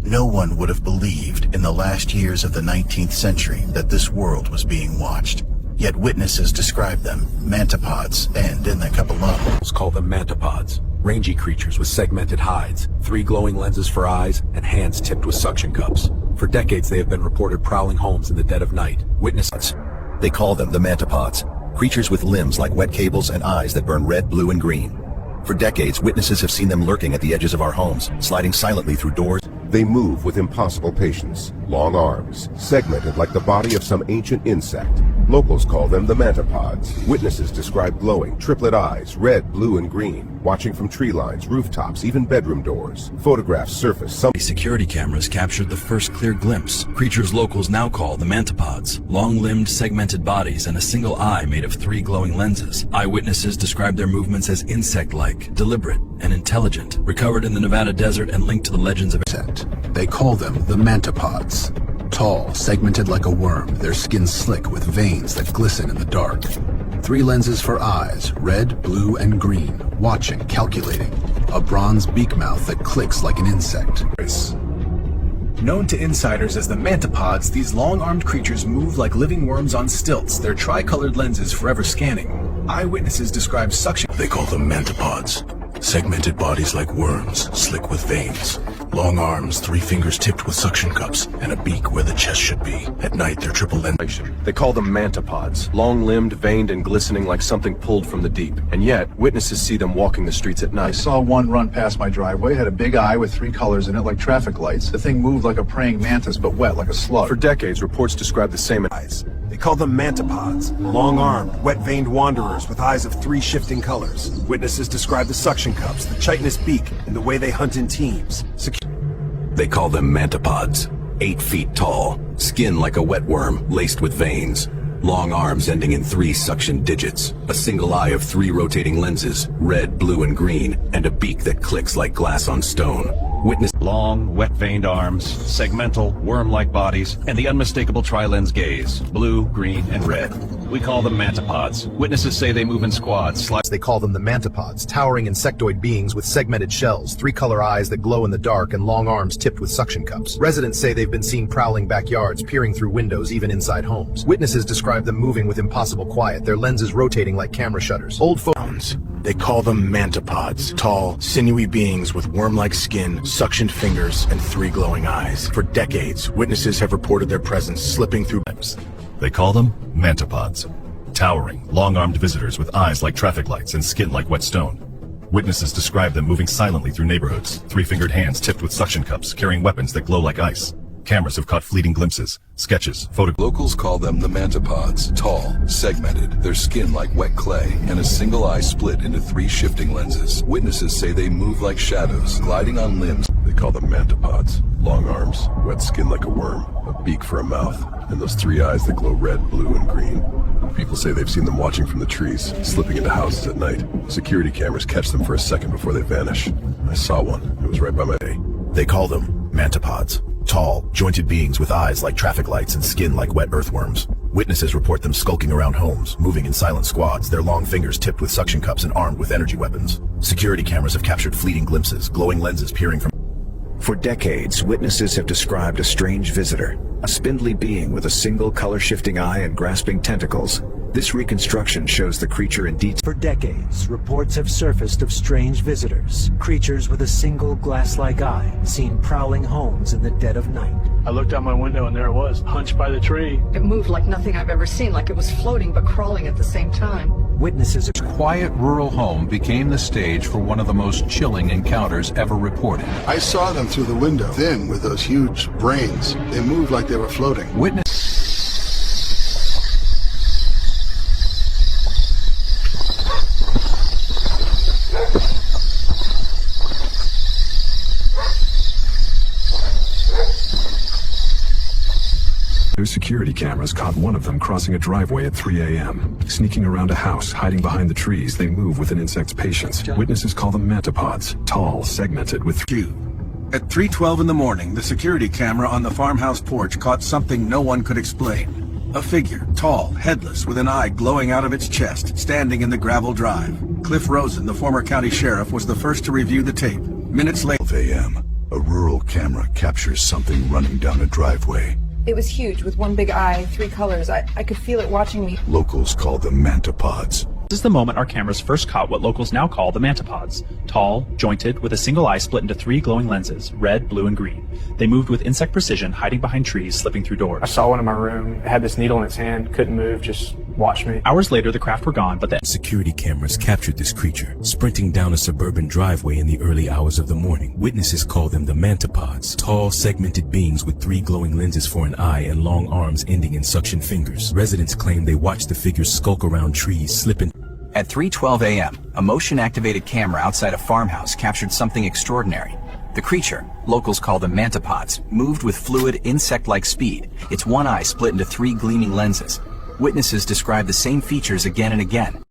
No one would have believed in the last years of the 19th century that this world was being watched. Yet witnesses describe them, mantapods, and in the couple locals call them mantapods. Rangy creatures with segmented hides, 3 glowing lenses for eyes, and hands tipped with suction cups. For decades they have been reported prowling homes in the dead of night. Witnesses. They call them the mantapods, creatures with limbs like wet cables and eyes that burn red, blue, and green. For decades, witnesses have seen them lurking at the edges of our homes, sliding silently through doors. They move with impossible patience, long arms, segmented like the body of some ancient insect. Locals call them the mantapods. Witnesses describe glowing, triplet eyes, red, blue, and green, watching from tree lines, rooftops, even bedroom doors. Photographs surface. Some security cameras captured the first clear glimpse. Creatures locals now call the mantapods. Long-limbed, segmented bodies and a single eye made of 3 glowing lenses. Eyewitnesses describe their movements as insect-like, deliberate, and intelligent. Recovered in the Nevada desert and linked to the legends of insect. They call them the mantapods. Tall, segmented like a worm, their skin slick with veins that glisten in the dark. 3 lenses for eyes, red, blue, and green, watching, calculating. A bronze beak mouth that clicks like an insect. Known to insiders as the mantapods, these long-armed creatures move like living worms on stilts, their tri-colored lenses forever scanning. Eyewitnesses describe suction. They call them mantapods. Segmented bodies like worms, slick with veins. Long arms, 3 fingers tipped with suction cups, and a beak where the chest should be. At night, they're triple lens. They call them mantapods, long-limbed, veined, and glistening like something pulled from the deep. And yet, witnesses see them walking the streets at I night. saw one run past my driveway, had a big eye with 3 colors in it like traffic lights. The thing moved like a praying mantis, but wet like a slug. For decades, reports describe the same eyes. They call them mantapods, long-armed, wet-veined wanderers with eyes of 3 shifting colors. Witnesses describe the suction cups, the chitinous beak, and the way they hunt in teams. They call them mantapods, 8 feet tall, skin like a wet worm laced with veins, long arms ending in 3 suction digits, a single eye of 3 rotating lenses, red, blue, and green, and a beak that clicks like glass on stone. Witness long, wet-veined arms, segmental, worm-like bodies, and the unmistakable tri-lens gaze, blue, green, and red. We call them mantapods. Witnesses say they move in squads. They call them the mantapods, towering insectoid beings with segmented shells, 3-color eyes that glow in the dark, and long arms tipped with suction cups. Residents say they've been seen prowling backyards, peering through windows, even inside homes. Witnesses describe them moving with impossible quiet, their lenses rotating like camera shutters. Old phones. They call them mantapods. Tall, sinewy beings with worm-like skin, suctioned fingers, and 3 glowing eyes. For decades, witnesses have reported their presence slipping through webs. They call them mantapods. Towering, long-armed visitors with eyes like traffic lights and skin like wet stone. Witnesses describe them moving silently through neighborhoods, 3-fingered hands tipped with suction cups, carrying weapons that glow like ice. Cameras have caught fleeting glimpses, sketches, photographs. Locals call them the mantapods, tall, segmented, their skin like wet clay, and a single eye split into 3 shifting lenses. Witnesses say they move like shadows, gliding on limbs. They call them mantapods, long arms, wet skin like a worm, a beak for a mouth, and those 3 eyes that glow red, blue, and green. People say they've seen them watching from the trees, slipping into houses at night. Security cameras catch them for a second before they vanish. I saw one. It was right by my day. They call them mantapods. Tall, jointed beings with eyes like traffic lights and skin like wet earthworms. Witnesses report them skulking around homes, moving in silent squads, their long fingers tipped with suction cups and armed with energy weapons. Security cameras have captured fleeting glimpses, glowing lenses peering from... For decades, witnesses have described a strange visitor, a spindly being with a single color-shifting eye and grasping tentacles. This reconstruction shows the creature in detail. For decades, reports have surfaced of strange visitors, creatures with a single glass-like eye, seen prowling homes in the dead of night. I looked out my window and there it was, hunched by the tree. It moved like nothing I've ever seen, like it was floating but crawling at the same time. Witnesses... Quiet rural home became the stage for one of the most chilling encounters ever reported. I saw them through the window, thin with those huge brains. They moved like they were floating. Their security cameras caught one of them crossing a driveway at 3 a.m. Sneaking around a house, hiding behind the trees, they move with an insect's patience. Witnesses call them mantapods, tall, segmented with... At 3:12 in the morning, the security camera on the farmhouse porch caught something no one could explain. A figure, tall, headless, with an eye glowing out of its chest, standing in the gravel drive. Cliff Rosen, the former county sheriff, was the first to review the tape. Minutes later, 12 a.m. A rural camera captures something running down a driveway. It was huge, with one big eye, 3 colors. I could feel it watching me. Locals call them mantapods. This is the moment our cameras first caught what locals now call the mantapods. Tall, jointed, with a single eye split into 3 glowing lenses, red, blue, and green. They moved with insect precision, hiding behind trees, slipping through doors. I saw one in my room. It had this needle in its hand, couldn't move, just watched me. Hours later, the craft were gone, but the security cameras captured this creature, sprinting down a suburban driveway in the early hours of the morning. Witnesses call them the mantapods, tall, segmented beings with 3 glowing lenses for an eye and long arms ending in suction fingers. Residents claim they watched the figures skulk around trees, slipping. At 3:12 a.m., a motion-activated camera outside a farmhouse captured something extraordinary. The creature, locals call them mantapods, moved with fluid, insect-like speed, its one eye split into 3 gleaming lenses. Witnesses describe the same features again and again.